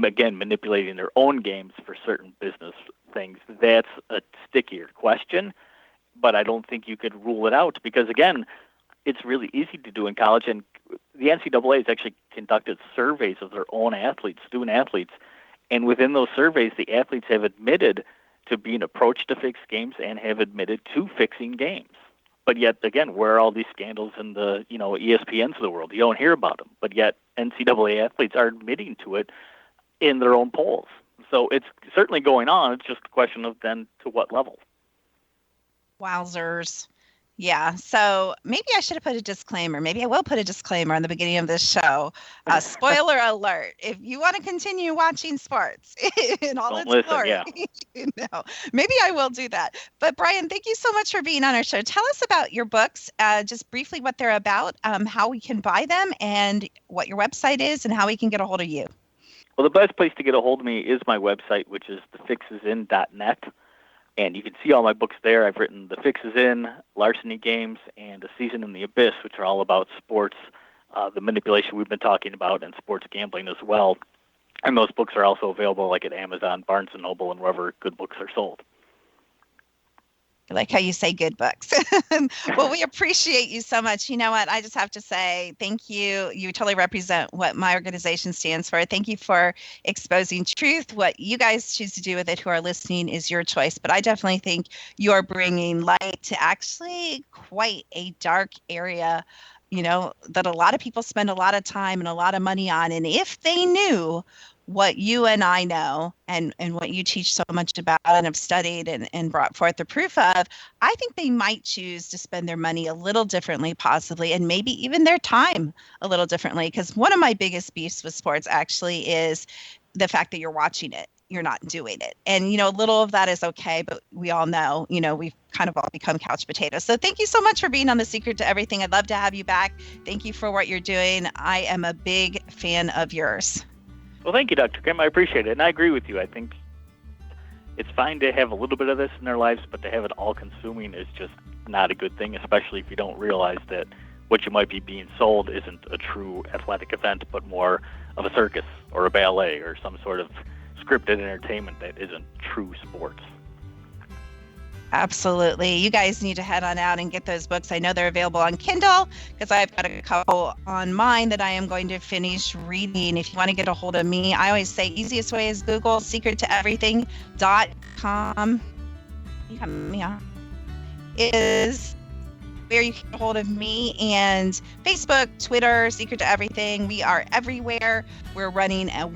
again, manipulating their own games for certain business things? That's a stickier question, but I don't think you could rule it out because, again, it's really easy to do in college, and the NCAA has actually conducted surveys of their own athletes, student athletes, and within those surveys, the athletes have admitted to being approached to fix games and have admitted to fixing games. But yet, again, where are all these scandals in the ESPNs of the world? You don't hear about them, but yet NCAA athletes are admitting to it in their own polls. So it's certainly going on. It's just a question of then to what level. Wowzers. Yeah, so maybe I should have put a disclaimer. Maybe I will put a disclaimer on the beginning of this show. Spoiler alert. If you want to continue watching sports in all its glory, maybe I will do that. But Brian, thank you so much for being on our show. Tell us about your books, just briefly what they're about, how we can buy them, and what your website is, and how we can get a hold of you. Well, the best place to get a hold of me is my website, which is thefixesin.net. And you can see all my books there. I've written The Fix Is In, Larceny Games, and A Season in the Abyss, which are all about sports, the manipulation we've been talking about, and sports gambling as well. And those books are also available like at Amazon, Barnes & Noble, and wherever good books are sold. I like how you say good books. Well, we appreciate you so much. You know what? I just have to say thank you. You totally represent what my organization stands for. Thank you for exposing truth. What you guys choose to do with it who are listening is your choice. But I definitely think you're bringing light to actually quite a dark area, that a lot of people spend a lot of time and a lot of money on. And if they knew what you and I know and what you teach so much about and have studied and brought forth the proof of, I think they might choose to spend their money a little differently, possibly, and maybe even their time a little differently. Because one of my biggest beefs with sports actually is the fact that you're watching it you're not doing it. And, a little of that is okay, but we all know, we've kind of all become couch potatoes. So thank you so much for being on The Secret to Everything. I'd love to have you back. Thank you for what you're doing. I am a big fan of yours. Well, thank you, Dr. Kim. I appreciate it. And I agree with you. I think it's fine to have a little bit of this in their lives, but to have it all consuming is just not a good thing, especially if you don't realize that what you might be being sold isn't a true athletic event, but more of a circus or a ballet or some sort of scripted entertainment that isn't true sports. Absolutely. You guys need to head on out and get those books. I know they're available on Kindle because I've got a couple on mine that I am going to finish reading. If you want to get a hold of me, I always say easiest way is Google secrettoeverything.com. You got me on. Is where you can get a hold of me, and Facebook, Twitter, Secret to Everything. We are everywhere. We're running a